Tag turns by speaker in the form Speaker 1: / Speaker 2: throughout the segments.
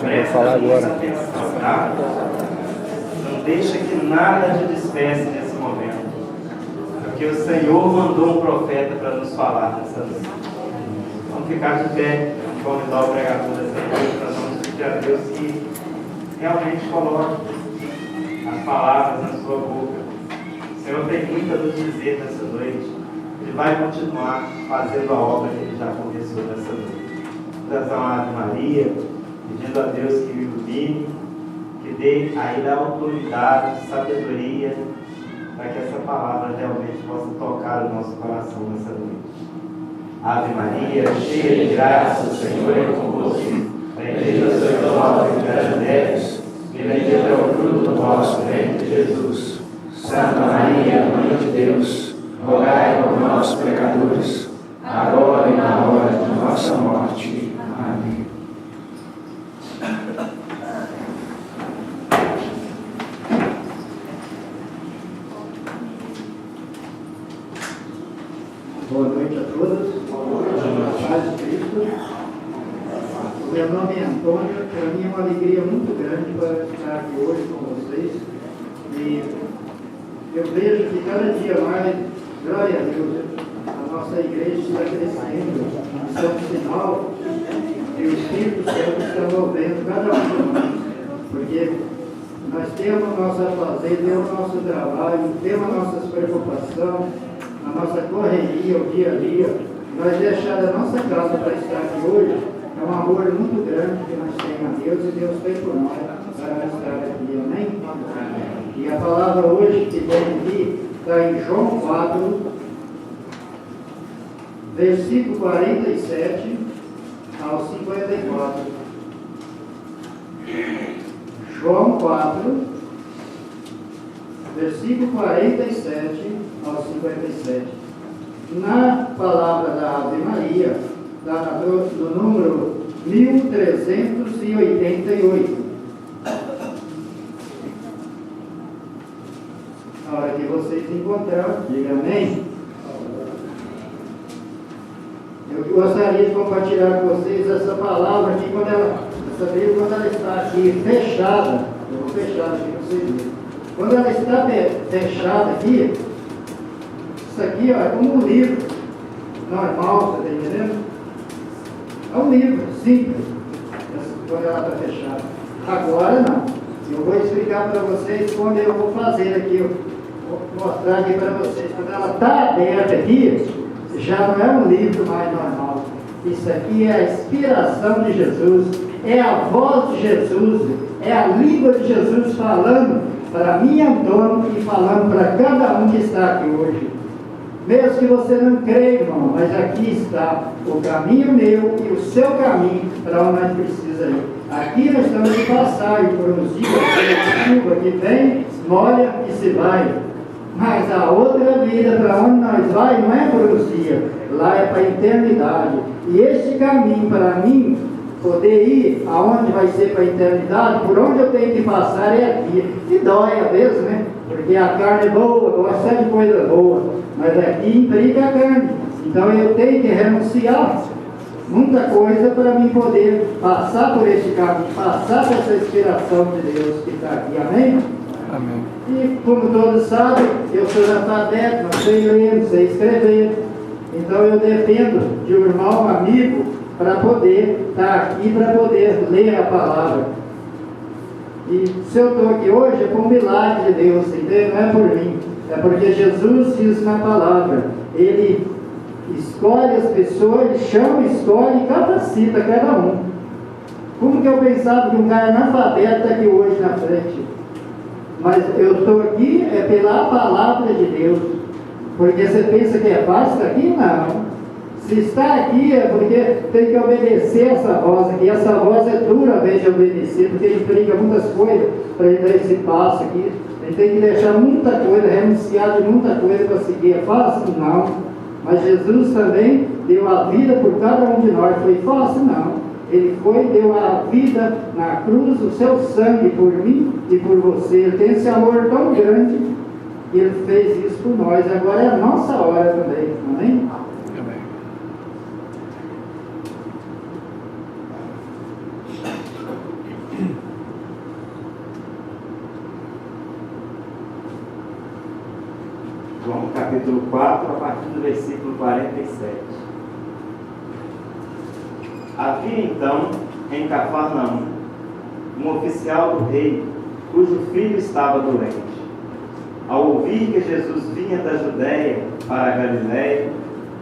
Speaker 1: Senhor vai falar agora.
Speaker 2: Atenção, tá? Não deixa que nada te despeça nesse momento. Porque o Senhor mandou um profeta para nos falar nessa noite. Vamos ficar de pé, vamos convidar o pregador dessa noite, nós vamos pedir a Deus que realmente coloque as palavras na sua boca. O Senhor tem muito a nos dizer nessa noite. Ele vai continuar fazendo a obra que Ele já começou nessa noite. Oração à Ave Maria, pedindo a Deus que o ilumine, que dê a Ele a autoridade, sabedoria, para que essa palavra realmente possa tocar o nosso coração nessa noite. Ave Maria, cheia de graça, o Senhor é convosco. Bendita sois vós entre as mulheres, e bendito é o fruto do vosso ventre, Jesus. Santa Maria, Mãe de Deus, rogai por nós, pecadores, agora e na hora de nossa morte. Amém.
Speaker 3: Boa noite a todos. Boa noite. Paz de Cristo. O meu nome é Antônio. Para mim é uma alegria muito grande para estar aqui hoje com vocês. E eu vejo que cada dia mais, glória a Deus, a nossa igreja está crescendo. Isso é um sinal que o Espírito Santo está movendo cada um de nós. Porque nós temos a nossa fazer, temos o nosso trabalho, temos as nossas preocupações, a nossa correria, o dia a dia. Nós deixar a nossa casa para estar aqui hoje é um amor muito grande que nós temos a Deus e Deus tem por nós para estar aqui. Amém? E a palavra hoje que tem aqui está em João 4, versículo 47 ao 54. João 4, versículo 47 ao 57. Na palavra da Ave Maria, está no número 1388. Na hora que vocês encontraram, diga amém. Eu gostaria de compartilhar com vocês essa palavra aqui, essa Bíblia, quando ela está aqui fechada. Eu vou fechar aqui para vocês verem. Quando ela está fechada aqui, isso aqui ó, é como um livro normal, você está entendendo? É um livro simples, quando ela está fechada. Agora não. Eu vou explicar para vocês quando eu vou fazer aqui, eu vou mostrar aqui para vocês. Quando ela está aberta aqui, já não é um livro mais normal. Isso aqui é a inspiração de Jesus, é a voz de Jesus, é a língua de Jesus falando para mim, Antônio, e falando para cada um que está aqui hoje. Mesmo que você não creia, irmão, mas aqui está o caminho meu e o seu caminho para onde nós precisamos ir. Aqui nós estamos de passagem por uns dias, a chuva que vem, molha e se vai. Mas a outra vida para onde nós vai não é por uns dias, lá é para a eternidade. E este caminho para mim poder ir aonde vai ser para a eternidade, por onde eu tenho que passar é aqui. E dói às vezes, né? Porque a carne é boa, gosta de coisa boa, mas aqui implica a carne. Então eu tenho que renunciar muita coisa para mim poder passar por este caminho, passar por essa inspiração de Deus que está aqui. Amém?
Speaker 1: Amém.
Speaker 3: E como todos sabem, eu sou analfabeto, não sei ler, não sei escrever. Então eu dependo de um irmão, amigo, para poder estar aqui, para poder ler a palavra. E se eu estou aqui hoje é por um milagre de Deus, entendeu? Não é por mim, é porque Jesus diz na palavra, Ele escolhe as pessoas, Ele chama, escolhe e capacita cada um. Como que eu pensava que um cara analfabeto está aqui hoje na frente? Mas eu estou aqui é pela palavra de Deus. Porque você pensa que é fácil estar aqui? Não. Se está aqui é porque tem que obedecer essa voz aqui. Essa voz é dura a vez de obedecer, porque implica muitas coisas para ele dar esse passo aqui. Ele tem que deixar muita coisa, renunciar de muita coisa para seguir. É fácil? Não. Mas Jesus também deu a vida por cada um de nós. Foi fácil? Não. Ele foi, deu a vida na cruz, o seu sangue por mim e por você. Ele tem esse amor tão grande que Ele fez isso por nós. Agora é a nossa hora também. Amém?
Speaker 1: Amém.
Speaker 2: capítulo 4, a partir do versículo 47. Havia então, em Cafarnaum, um oficial do rei, cujo filho estava doente. Ao ouvir que Jesus vinha da Judéia para a Galiléia,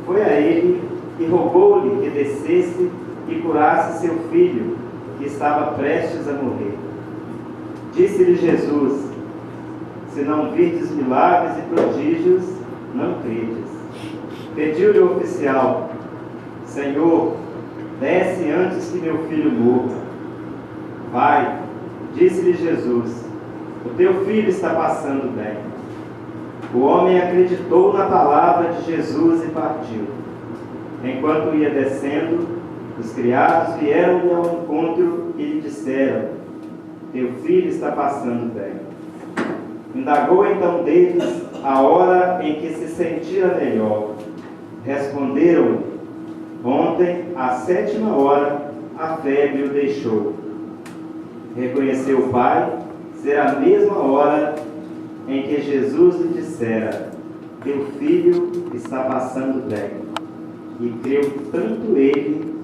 Speaker 2: foi a ele e rogou-lhe que descesse e curasse seu filho, que estava prestes a morrer. Disse-lhe Jesus: se não virdes milagres e prodígios, não credes. Pediu-lhe o oficial: Senhor, desce antes que meu filho morra. Vai, disse-lhe Jesus, o teu filho está passando bem. O homem acreditou na palavra de Jesus e partiu. Enquanto ia descendo, os criados vieram-lhe ao encontro e lhe disseram: teu filho está passando bem. Indagou então deles a hora em que se sentira melhor. Responderam-lhe: ontem, à 7ª hora, a febre o deixou. Reconheceu o pai ser a mesma hora em que Jesus lhe dissera: teu filho está passando bem. E creu tanto ele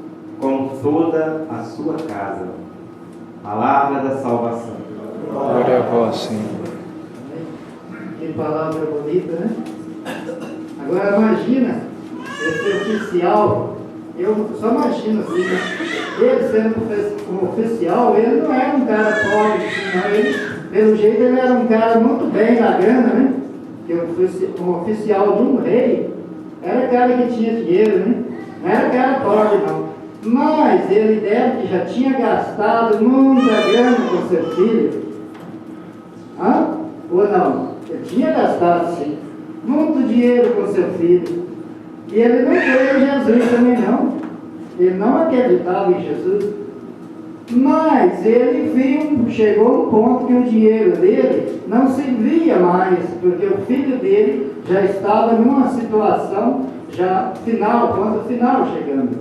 Speaker 2: como toda a sua casa. Palavra da salvação.
Speaker 1: Glória a vós, Senhor.
Speaker 3: Que palavra bonita, né? Agora imagina, esse oficial, eu só imagino assim, né? Ele sendo um oficial, ele não era um cara pobre, não. Ele, pelo jeito, ele era um cara muito bem na grana, né? Porque um oficial de um rei era cara que tinha dinheiro, né? Não era cara pobre, não. Mas ele deve que já tinha gastado muita grana com seu filho. Hã? Ou não? Ele tinha gastado, sim, muito dinheiro com seu filho. E ele não creu em Jesus também, não. Ele não acreditava em Jesus. Mas ele viu, chegou a um ponto que o dinheiro dele não servia mais, porque o filho dele já estava numa situação já final, ponto final chegando.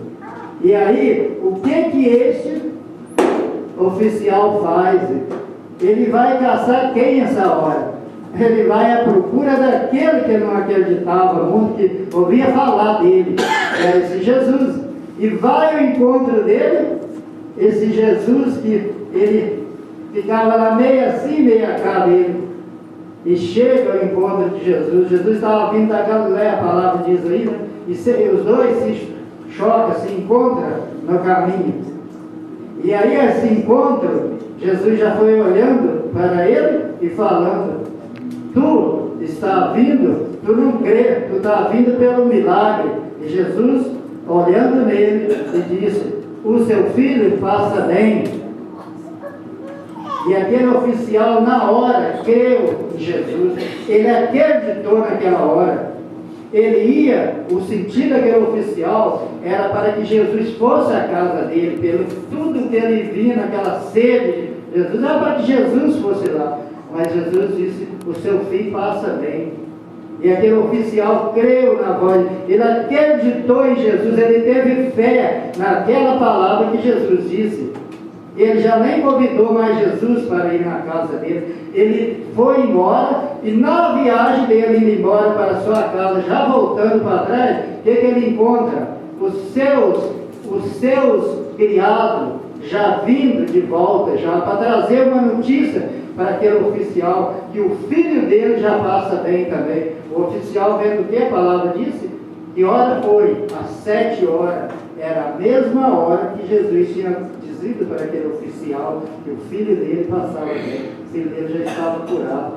Speaker 3: E aí, o que este oficial faz? Ele vai caçar quem essa hora? Ele vai à procura daquele que não acreditava muito, que ouvia falar dele, era esse Jesus. E vai ao encontro dele, esse Jesus que ele ficava lá meio assim, meio cá dele. E chega ao encontro de Jesus. Jesus estava vindo da Galiléia, a palavra diz aí, né? E os dois se chocam, se encontram no caminho. E aí esse encontro, Jesus já foi olhando para ele e falando: tu está vindo, tu não crê, tu está vindo pelo milagre. E Jesus, olhando nele, e disse: o seu filho passa bem. E aquele oficial, na hora, creu em Jesus. Ele acreditou naquela hora. Ele ia, o sentido daquele oficial era para que Jesus fosse à casa dele, pelo tudo que ele via naquela sede. Jesus era para que Jesus fosse lá. Mas Jesus disse: o seu filho passa bem. E aquele oficial creu na voz, ele acreditou em Jesus, ele teve fé naquela palavra que Jesus disse. Ele já nem convidou mais Jesus para ir na casa dele. Ele foi embora, e na viagem dele indo embora para a sua casa, já voltando para trás, o que ele encontra? Os seus criados já vindo de volta, já para trazer uma notícia para aquele oficial, que o filho dele já passa bem também. O oficial, vendo o que a palavra disse, que hora foi? Às 7 horas. Era a mesma hora que Jesus tinha dizido para aquele oficial que o filho dele passava bem, o filho dele já estava curado.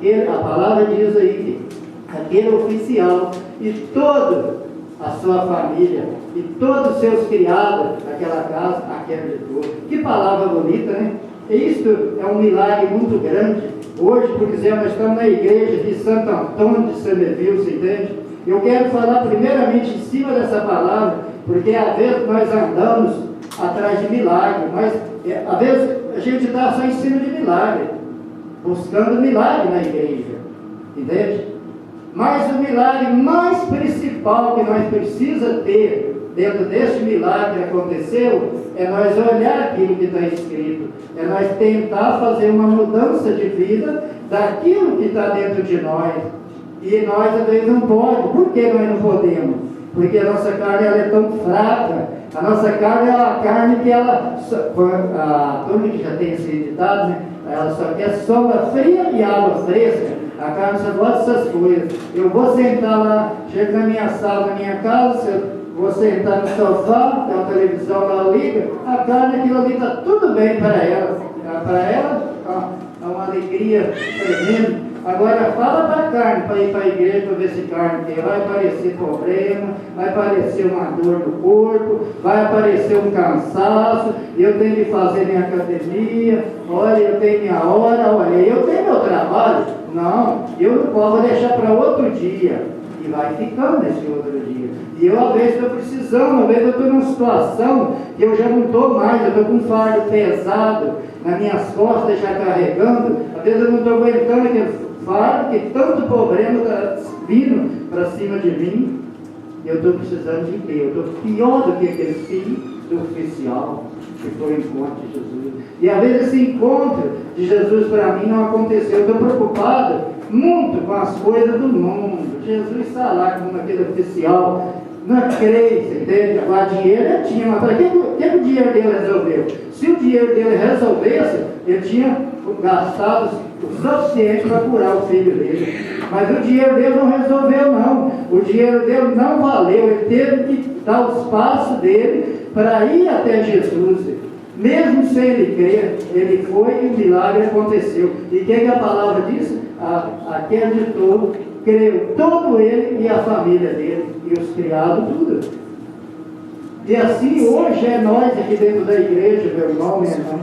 Speaker 3: A palavra diz aí que aquele oficial e toda a sua família e todos os seus criados daquela casa acreditou. Que palavra bonita, né? Isto é um milagre muito grande. Hoje, por exemplo, nós estamos na igreja de Santo Antônio de Sameville, você entende? Eu quero falar primeiramente em cima dessa palavra, porque às vezes nós andamos atrás de milagre, mas às vezes a gente está só em cima de milagre, buscando milagre na igreja, entende? Mas o milagre mais principal que nós precisamos ter dentro deste milagre que aconteceu é nós olhar aquilo que está escrito, é nós tentar fazer uma mudança de vida daquilo que está dentro de nós. E nós às vezes não podemos. Por que nós não podemos? Porque a nossa carne ela é tão fraca. A nossa carne é uma carne que ela, todo mundo que já tem esse ditado, né? Ela só quer sombra fria e água fresca. A carne só gosta dessas coisas. Eu vou sentar lá, chego na minha sala, na minha casa, vou sentar no sofá, tem uma televisão lá, liga, a carne, aquilo ali está tudo bem para ela. Para ela, é uma alegria tremenda. Agora fala para a carne, para ir para a igreja, para ver se carne tem. Vai aparecer problema, vai aparecer uma dor no corpo, vai aparecer um cansaço, eu tenho que fazer minha academia, olha, eu tenho minha hora, olha, eu tenho meu trabalho. Não, eu não posso deixar para outro dia. E vai ficando nesse outro dia. E eu, às vezes, estou precisando, às vezes eu estou numa situação que eu já não estou mais, eu estou com um fardo pesado nas minhas costas, já carregando, às vezes eu não estou aguentando aquele fardo, que tanto problema está vindo para cima de mim, e eu estou precisando de Deus. Eu estou pior do que aquele filho do oficial, que foi o encontro de Jesus. E às vezes esse encontro de Jesus para mim não aconteceu. Eu estou preocupado muito com as coisas do mundo. Jesus está lá como aquele oficial, não creio, você entende? Agora dinheiro ele tinha, mas para que o dinheiro dele resolveu? Se o dinheiro dele resolvesse, ele tinha gastado o suficiente para curar o filho dele. Mas o dinheiro dele não resolveu, não. O dinheiro dele não valeu. Ele teve que dar os passos dele para ir até Jesus. Mesmo sem ele crer, ele foi e o milagre aconteceu. E o que a palavra diz? Aquele de todo creu, todo ele e a família dele, e os criados, tudo. E assim hoje é nós aqui dentro da igreja, meu irmão, minha irmã.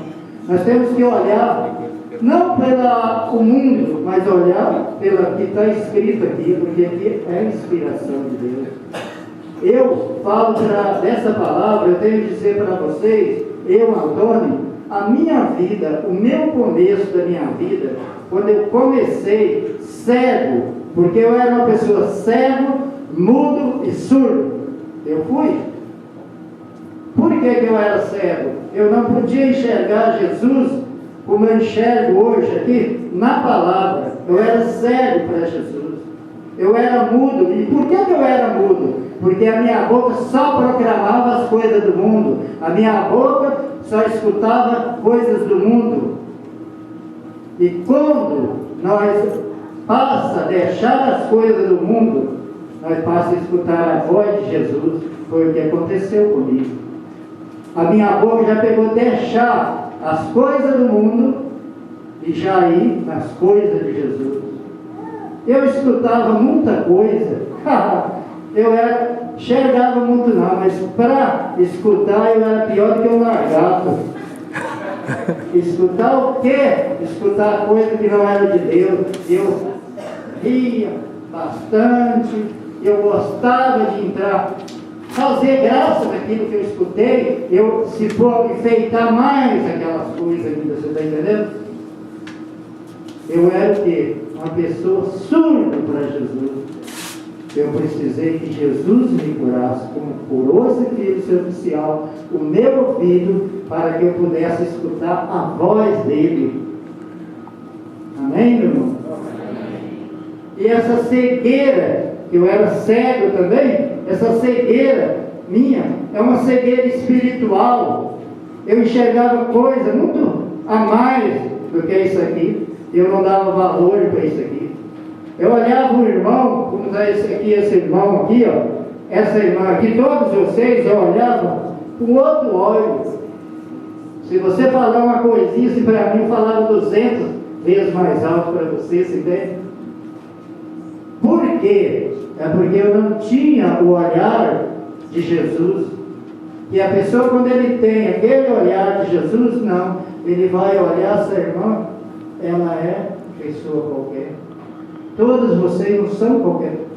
Speaker 3: Nós temos que olhar, não pelo mundo, mas olhar pelo que está escrito aqui, porque aqui é a inspiração de Deus. Eu falo dessa palavra, eu tenho que dizer para vocês, eu, Antônio, a minha vida, o meu começo da minha vida, quando eu comecei cego, porque eu era uma pessoa cego, mudo e surdo. Eu fui. Por que eu era cego? Eu não podia enxergar Jesus como eu enxergo hoje aqui na palavra. Eu era cego para Jesus. Eu era mudo. E por que eu era mudo? Porque a minha boca só proclamava as coisas do mundo. A minha boca só escutava coisas do mundo. E quando nós passa a deixar as coisas do mundo, nós passamos a escutar a voz de Jesus. Foi o que aconteceu comigo. A minha boca já pegou deixar as coisas do mundo e já ir nas coisas de Jesus. Eu escutava muita coisa. Eu enxergava muito não, mas para escutar eu era pior do que um lagarto. Escutar o quê? Escutar coisa que não era de Deus. Eu ria bastante, eu gostava de entrar, fazer graça naquilo que eu escutei, se for enfeitar mais aquelas coisas ainda, você está entendendo? Eu era o quê? Uma pessoa surda para Jesus. Eu precisei que Jesus me curasse, como curou esse filho oficial, o meu ouvido, para que eu pudesse escutar a voz dele. Amém, meu irmão? E essa cegueira, que eu era cego também, essa cegueira minha é uma cegueira espiritual. Eu enxergava coisa muito a mais do que isso aqui. Eu não dava valor para isso aqui. Eu olhava o irmão, como está esse irmão aqui, ó, essa irmã aqui, todos vocês, eu olhava com outro olho. Se você falar uma coisinha assim para mim, eu falava 200 vezes mais alto para você, se entende? Por quê? É porque eu não tinha o olhar de Jesus. E a pessoa, quando ele tem aquele olhar de Jesus, não, ele vai olhar essa irmã, ela é pessoa qualquer. Todos vocês não são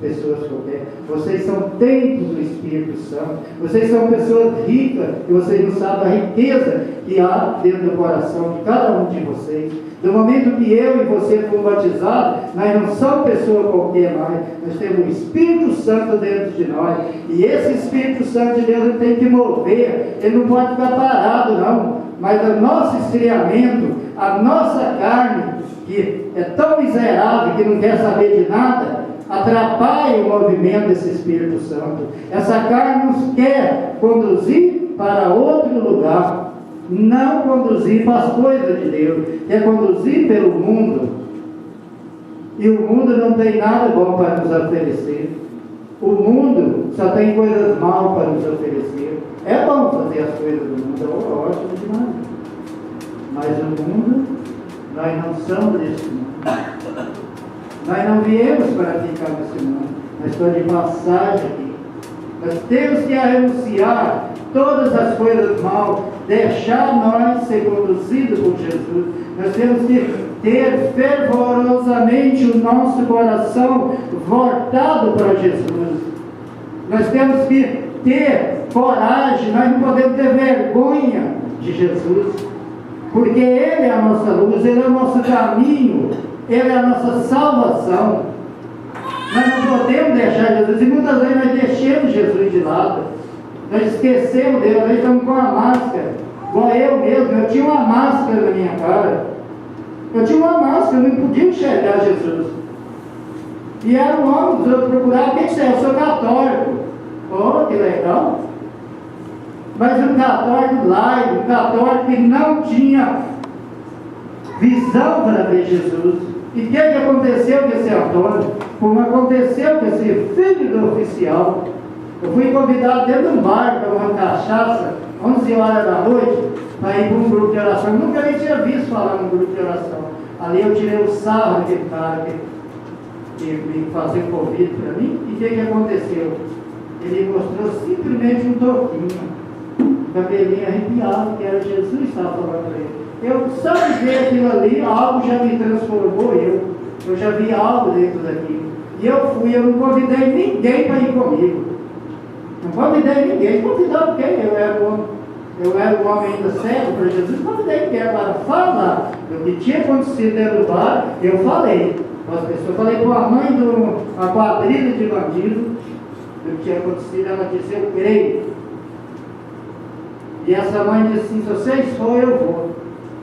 Speaker 3: pessoas qualquer. Vocês são templos do Espírito Santo. Vocês são pessoas ricas e vocês não sabem a riqueza que há dentro do coração de cada um de vocês. Do momento que eu e você fomos batizados, nós não somos pessoas qualquer mais. Nós temos o Espírito Santo dentro de nós. E esse Espírito Santo de Deus ele tem que mover. Ele não pode ficar parado, não. Mas o nosso esfriamento, a nossa carne, que é tão miserável que não quer saber de nada, atrapalha o movimento desse Espírito Santo. Essa carne nos quer conduzir para outro lugar, não conduzir para as coisas de Deus, quer conduzir pelo mundo. E o mundo não tem nada bom para nos oferecer. O mundo só tem coisas mal para nos oferecer. É bom fazer as coisas do mundo, é ótimo demais. Mas o mundo, nós não somos desse mundo. Nós não viemos para ficar nesse mundo. Nós estamos de passagem aqui. Nós temos que renunciar todas as coisas mal, deixar nós ser conduzidos por Jesus. Nós temos que ter fervorosamente o nosso coração voltado para Jesus. Nós temos que ter coragem, nós não podemos ter vergonha de Jesus, porque Ele é a nossa luz, Ele é o nosso caminho, Ele é a nossa salvação. Nós não podemos deixar Jesus, e muitas vezes nós deixamos Jesus de lado, nós esquecemos dele, nós estamos com a máscara, igual eu mesmo, eu tinha uma máscara na minha cara, eu tinha uma máscara, eu não podia enxergar Jesus, e era um homem, eu procurava, o que você é? Eu sou católico. Oh, que legal! Mas um católico laico, um católico que não tinha visão para ver Jesus. E o que aconteceu com esse Antônio? Como aconteceu com esse filho do oficial? Eu fui convidado dentro de um bar para uma cachaça, 11 horas da noite, para ir para um grupo de oração. Nunca nem tinha visto falar num grupo de oração. Ali eu tirei o sarro daquele cara que me fazia convite para mim. E o que aconteceu? Ele mostrou simplesmente um toquinho, cabelinho arrepiado, que era Jesus que estava falando para ele. Eu só de ver aquilo ali, algo já me transformou eu já vi algo dentro daquilo. E eu não convidei ninguém para ir comigo. Não convidei ninguém, convidava quem? Eu era um homem ainda cego para Jesus, não convidei ninguém para falar do que tinha acontecido dentro do bar. Eu falei para as pessoas, falei com a mãe de uma quadrilha de bandidos do que tinha acontecido. Ela disse, eu creio. E essa mãe disse assim, se vocês forem, eu vou.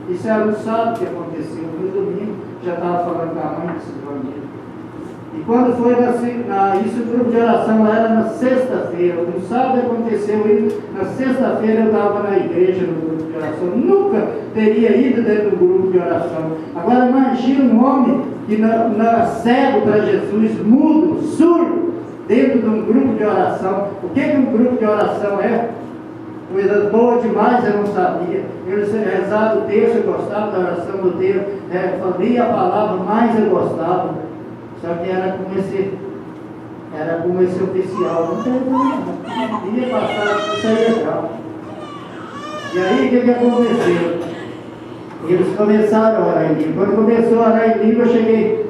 Speaker 3: Isso era no sábado que aconteceu. No domingo já estava falando com a mãe desses bandidos. E quando foi isso, o grupo de oração era na sexta-feira. No sábado aconteceu isso, na sexta-feira eu estava na igreja no grupo de oração. Nunca teria ido dentro do grupo de oração. Agora imagina um homem que cego para Jesus, mudo, surdo, dentro de um grupo de oração. O que um grupo de oração é? Coisa boa demais, eu não sabia. Eu rezava o texto, eu gostava da oração do texto, lia a palavra, mais eu gostava. Só que era como esse oficial, não tem nada. Ia passar, isso aí é legal. E aí o que aconteceu? Eles começaram a orar em língua. Quando começou a orar em língua, eu cheguei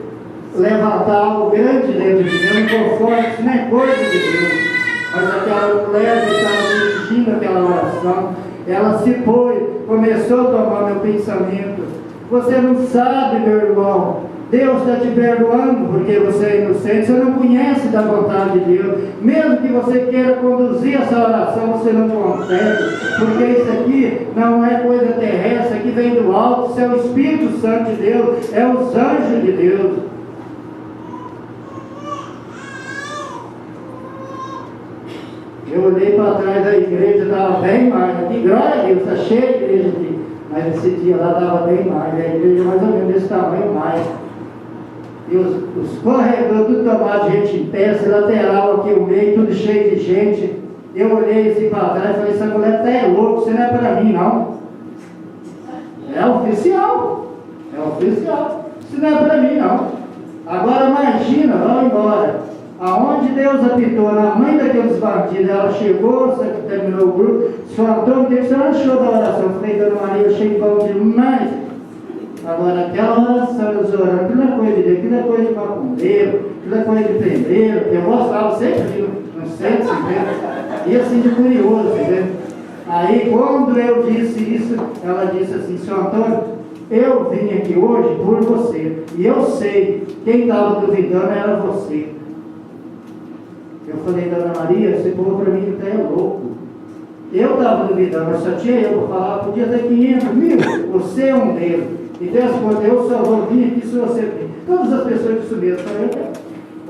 Speaker 3: a levantar algo grande dentro de mim. Eu não conforto, isso não é coisa de Deus. Mas aquela mulher que estava dirigindo aquela oração, ela se foi, começou a tomar meu pensamento. Você não sabe, meu irmão, Deus está te perdoando porque você é inocente, você não conhece da vontade de Deus. Mesmo que você queira conduzir essa oração, você não consegue, porque isso aqui não é coisa terrestre, isso aqui vem do alto, isso é o Espírito Santo de Deus, é os anjos de Deus. Eu olhei para trás da igreja, estava bem mais. Aqui, glória a Deus, está cheia de igreja aqui. Mas esse dia lá estava bem mais. A igreja mais ou menos desse tamanho mais. E os corredores, tudo tomado de gente em pé, esse lateral aqui, o meio, tudo cheio de gente. Eu olhei assim para trás e falei, essa mulher está louca, isso não é para mim, não. É oficial. É oficial. Isso não é para mim, não. Agora imagina, vamos embora. Aonde Deus apitou na mãe daqueles bandidos, ela chegou, terminou o grupo, faltou, o que você achou da oração? Eu falei, Dona Maria, eu achei bom demais. Agora, aquela oração, eles orando, aquilo é coisa de Deus, aquilo é coisa de macumbeiro, aquilo é coisa de primeiro, eu gostava sempre no centro, e assim de curioso, entendeu? Aí, quando eu disse isso, ela disse assim, Senhor Antônio, eu vim aqui hoje por você, e eu sei, quem estava duvidando era você. Eu falei, Dona Maria, você falou para mim que você é louco. Eu estava duvidando, mas só tinha eu para falar, podia ter 500 mil, você é um deles. E Deus falou, eu só vou vir aqui se você vir. Todas as pessoas que subiram, eu falei,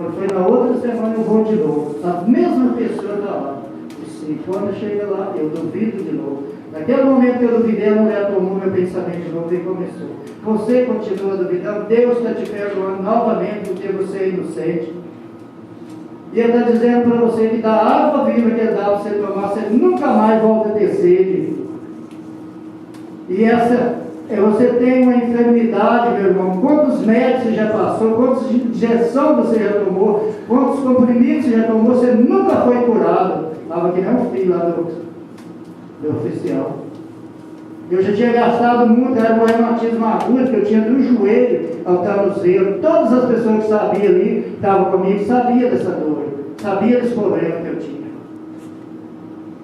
Speaker 3: Quando foi na outra semana eu vou de novo. A mesma pessoa está lá. E quando chega lá, eu duvido de novo. Naquele momento que eu duvidei, a mulher tomou meu pensamento de novo e começou. Você continua duvidando, Deus está te perdoando novamente porque você é inocente. E Ele está dizendo para você que da água viva que Ele dá para você tomar, você nunca mais volta a ter sede. E você tem uma enfermidade, meu irmão. Quantos médicos você já passou, quantas injeções você já tomou, quantos comprimidos você já tomou, você nunca foi curado. Estava que nem um filho lá do oficial. Eu já tinha gastado muito, era um reumatismo agudo que eu tinha do joelho ao tornozelo. Todas as pessoas que sabiam ali, estavam comigo, sabiam dessa dor, sabiam desse problema que eu tinha.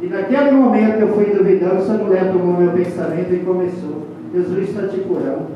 Speaker 3: E naquele momento que eu fui duvidando, essa mulher tomou meu pensamento e começou. Jesus está te curando.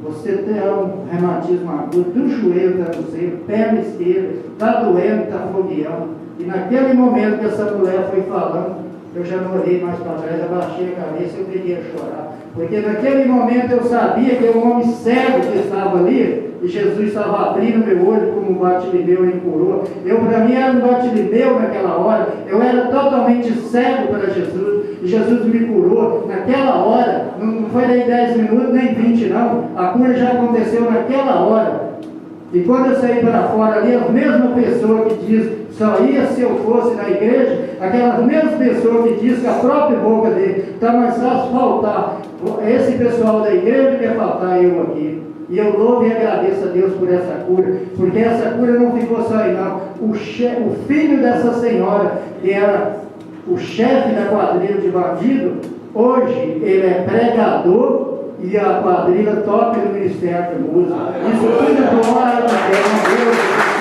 Speaker 3: Você tem um reumatismo agudo do joelho, tornozelo, perna esquerda, está doendo, está fogueando. E naquele momento que essa mulher foi falando, eu já não olhei mais para trás, abaixei a cabeça e eu peguei a chorar. Porque naquele momento eu sabia que o homem cego que estava ali, e Jesus estava abrindo meu olho como um Bartimeu me curou. Para mim era um Bartimeu naquela hora, eu era totalmente cego para Jesus, e Jesus me curou naquela hora. Não foi nem 10 minutos, nem 20 não, a cura já aconteceu naquela hora. E quando eu saí para fora ali, as mesmas pessoas que diz só ia se eu fosse na igreja, aquelas mesmas pessoas que diz que a própria boca dele está mais fácil faltar. Esse pessoal da igreja quer faltar eu aqui. E eu louvo e agradeço a Deus por essa cura, porque essa cura não ficou só aí não. O filho dessa senhora, que era o chefe da quadrilha de bandido, hoje ele é pregador e a quadrilha toca no Ministério de Música. Isso tudo é glória a Deus.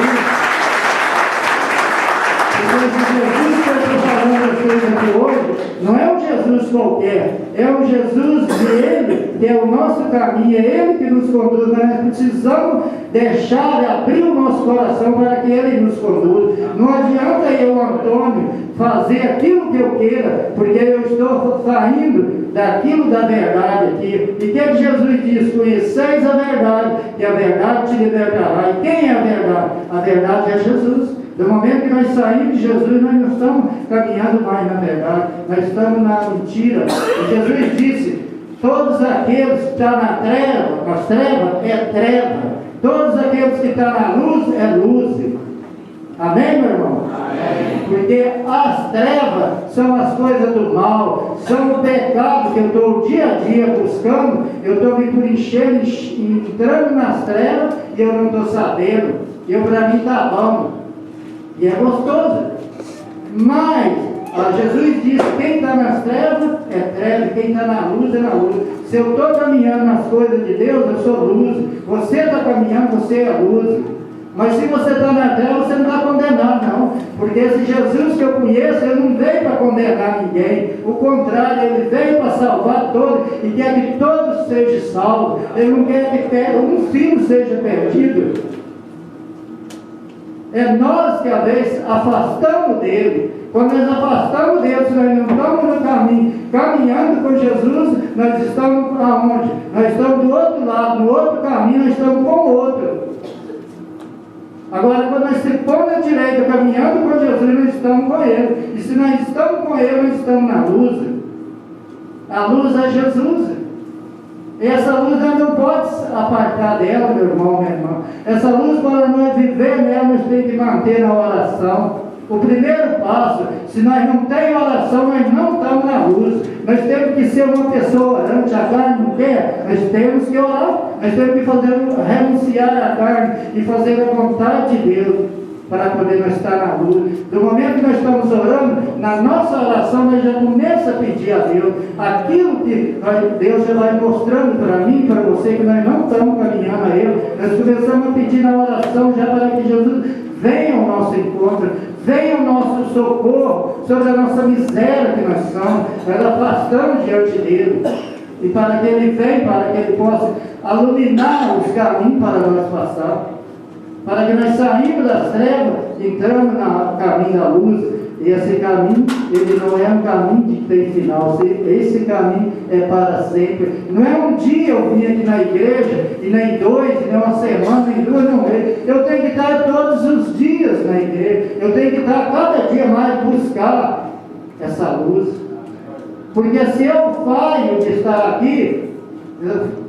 Speaker 3: Jesus que eu estou falando a vocês aqui hoje, não é um Jesus qualquer, é o Jesus dele, que é o nosso caminho, é ele que nos conduz. Nós precisamos deixar, abrir o nosso coração para que ele nos conduza. Não adianta eu, Antônio, fazer aquilo que eu queira, porque eu estou saindo daquilo da verdade aqui. E que Jesus diz? Conheceis a verdade, que a verdade te libertará. E quem é a verdade? A verdade é Jesus. No momento que nós saímos de Jesus, nós não estamos caminhando mais na verdade, nós estamos na mentira. E Jesus disse: todos aqueles que estão na treva, as trevas é treva, todos aqueles que estão na luz é luz. Amém, meu irmão? Amém. Porque as trevas são as coisas do mal, são o pecado que eu estou dia a dia buscando, eu estou me preenchendo, entrando nas trevas e eu não estou sabendo. Para mim está bom. E é gostoso. Mas Jesus diz: quem está nas trevas é treva, quem está na luz é na luz. Se eu estou caminhando nas coisas de Deus, eu sou luz. Você está caminhando, você é luz. Mas se você está na treva, você não está condenado, não. Porque esse Jesus que eu conheço, ele não veio para condenar ninguém. O contrário, ele veio para salvar todos e quer que todos sejam salvos. Ele não quer que um filho seja perdido. É nós que às vezes afastamos dele. Quando nós afastamos dele, se nós não estamos no caminho, caminhando com Jesus, nós estamos aonde? Nós estamos do outro lado, no outro caminho, nós estamos com o outro. Agora, quando nós se pomos à direita, caminhando com Jesus, nós estamos com ele. E se nós estamos com ele, nós estamos na luz. A luz é Jesus. E essa luz nós não pode apartar dela, meu irmão, minha irmã. Essa luz, para nós viver nela, nós temos que manter na oração. O primeiro passo, se nós não temos oração, nós não estamos na luz. Nós temos que ser uma pessoa orante. A carne não quer, nós temos que orar. Nós temos que renunciar à carne e fazer a vontade de Deus, para poder nós estar na luz. Do momento que nós estamos orando, na nossa oração nós já começamos a pedir a Deus aquilo que Deus já vai mostrando para mim, para você, que nós não estamos caminhando a Ele. Nós começamos a pedir na oração já para que Jesus venha ao nosso encontro, venha ao nosso socorro sobre a nossa miséria que nós somos. Nós afastamos diante dele. E para que Ele venha, para que Ele possa iluminar os caminhos para nós passar. para que nós saímos das trevas, entramos no caminho da luz. E esse caminho, ele não é um caminho que tem final, esse caminho é para sempre. Não é um dia eu vim aqui na igreja, e nem dois, e nem uma semana, nem duas, não é. Eu tenho que estar todos os dias na igreja, eu tenho que estar cada dia mais buscar essa luz. Porque se eu falho de estar aqui,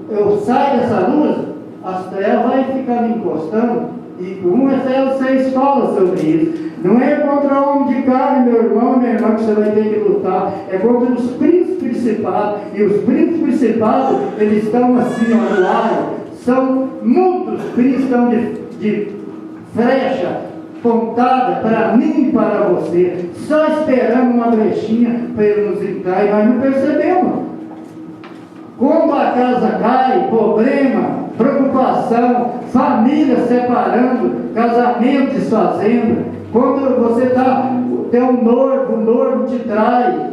Speaker 3: eu saio dessa luz, as trevas vão ficar me encostando. E uma você fala sobre isso. Não é contra o homem de carne, meu irmão e minha irmã, que você vai ter que lutar. É contra os príncipes principados. E os príncipes principados, eles estão assim, ó, no ar. São muitos príncipes, estão de flecha pontada para mim e para você. Só esperando uma brechinha para ele nos entrar. E nós não percebemos. Quando a casa cai, problema, preocupação, família separando, casamento desfazendo, quando você tem um noivo, o noivo te trai,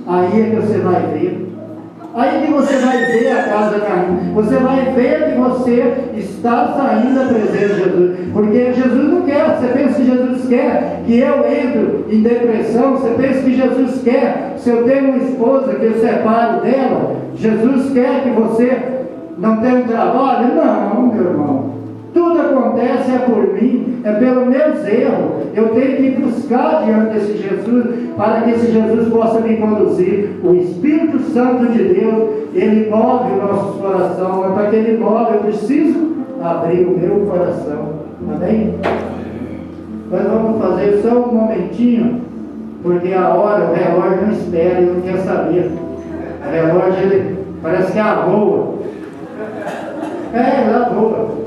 Speaker 3: aí é que você vai ver. Aí que você vai ver a casa caindo. Você vai ver que você está saindo da presença de Jesus. Porque Jesus não quer. Você pensa que Jesus quer que eu entre em depressão? Você pensa que Jesus quer, se eu tenho uma esposa, que eu separo dela? Jesus quer que você não tenha um trabalho? Não, meu irmão. Tudo acontece é por mim, é pelos meus erros. Eu tenho que buscar diante desse Jesus, para que esse Jesus possa me conduzir. O Espírito Santo de Deus, ele move o nosso coração, mas para que ele move, eu preciso abrir o meu coração. Amém? Nós vamos fazer só um momentinho, porque a hora, o relógio não espera, ele não quer saber. O relógio, ele parece que é a boa. Ela voa.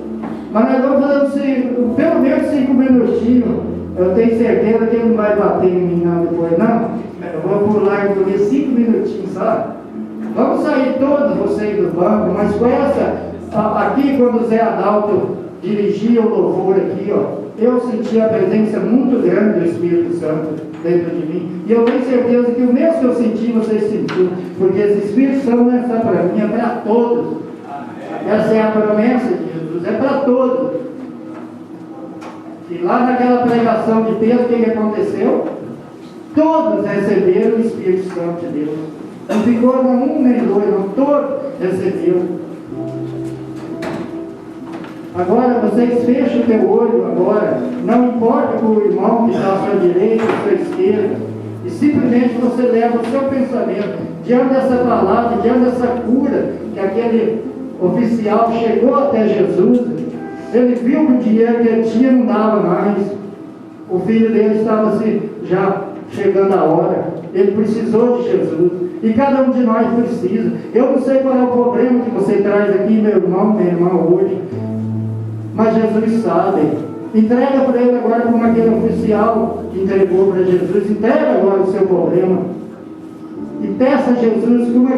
Speaker 3: Mas nós vamos fazer pelo menos 5 minutinhos. Eu tenho certeza que ele não vai bater em mim não depois, não. Eu vou pular e comer 5 minutinhos, sabe? Vamos sair todos vocês do banco, mas com essa, aqui quando o Zé Adalto dirigia o louvor aqui, ó, eu senti a presença muito grande do Espírito Santo dentro de mim. E eu tenho certeza que o mesmo que eu senti, vocês sentiram. Porque esse Espírito Santo não é só para mim, é para todos. Essa é a promessa de Jesus, é para todos. E lá naquela pregação de Pedro, o que aconteceu? Todos receberam o Espírito Santo de Deus. Não ficou um nem dois, não, todos receberam. Agora vocês fecham o teu olho agora, não importa com o irmão que está à sua direita, à sua esquerda, e simplesmente você leva o seu pensamento diante dessa palavra, diante dessa cura, que aquele oficial chegou até Jesus, ele viu que o dinheiro que ele tinha não dava mais, o filho dele estava assim, já chegando a hora, ele precisou de Jesus, e cada um de nós precisa. Eu não sei qual é o problema que você traz aqui, meu irmão, minha irmã, hoje, mas Jesus sabe. Entrega para ele agora como aquele oficial que entregou para Jesus, entrega agora o seu problema. E peça a Jesus como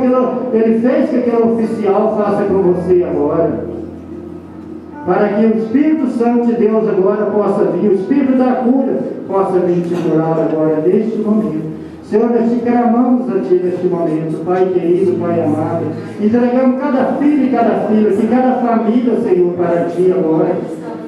Speaker 3: ele fez que aquele oficial faça com você agora. Para que o Espírito Santo de Deus agora possa vir, o Espírito da cura possa vir te curar agora, neste momento. Senhor, nós te clamamos a Ti neste momento, Pai querido, Pai amado. Entregamos cada filho e cada filha, aqui, cada família, Senhor, para Ti agora.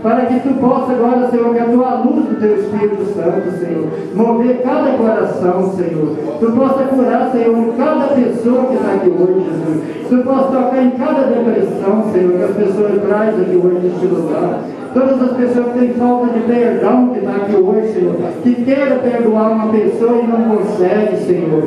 Speaker 3: Para que Tu possa agora, Senhor, que a Tua luz do Teu Espírito Santo, Senhor, mover cada coração, Senhor. Tu possa curar, Senhor, cada pessoa que está aqui hoje, Jesus. Tu possa tocar em cada depressão, Senhor, que as pessoas trazem aqui hoje neste lugar. Todas as pessoas que têm falta de perdão que está aqui hoje, Senhor, que queira perdoar uma pessoa e não consegue, Senhor.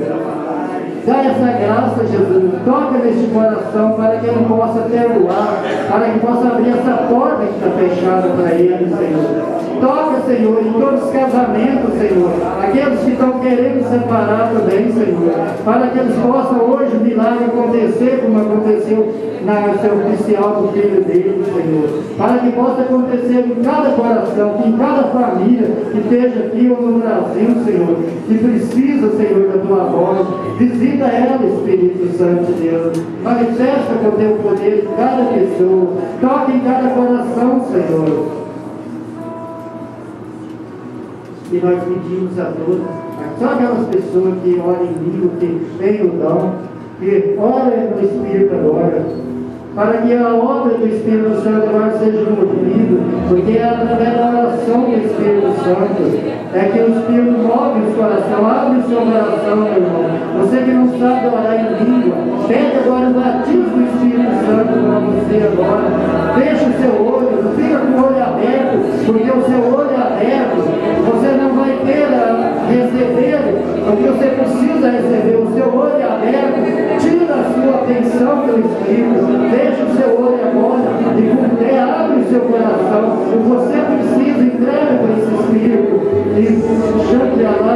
Speaker 3: Dá essa graça, Jesus, toca neste coração para que ele possa perdoar, para que possa abrir essa porta que está fechada para ele, Senhor. Toca, Senhor, em todos os casamentos, Senhor, aqueles que estão querendo separar também, Senhor, para que eles possam hoje o milagre acontecer como aconteceu na seu oficial do filho dele, Senhor, para que possa acontecer em cada coração, que em cada família que esteja aqui ou no Brasil, Senhor, que precisa, Senhor, da Tua voz. Visita ela, Espírito Santo de Deus. Manifesta com o Teu poder em cada pessoa. Toque em cada coração, Senhor. E nós pedimos a todos, só aquelas pessoas que oram em língua, que têm o dom, que orem no Espírito agora. para que a obra do Espírito Santo agora seja cumprida, porque é através da oração do Espírito Santo é que o Espírito move o coração. Abre o seu coração, meu irmão. Você que não sabe orar em língua, pede agora o batismo do Espírito Santo para você agora. Feche o seu olho, não fica com o olho aberto, porque o seu olho aberto, você não vai ter a receber o que você precisa receber. O seu olho aberto, tira a sua atenção pelo Espírito, feche o seu olho agora e abre o seu coração. Você precisa, entrega para esse Espírito e chame a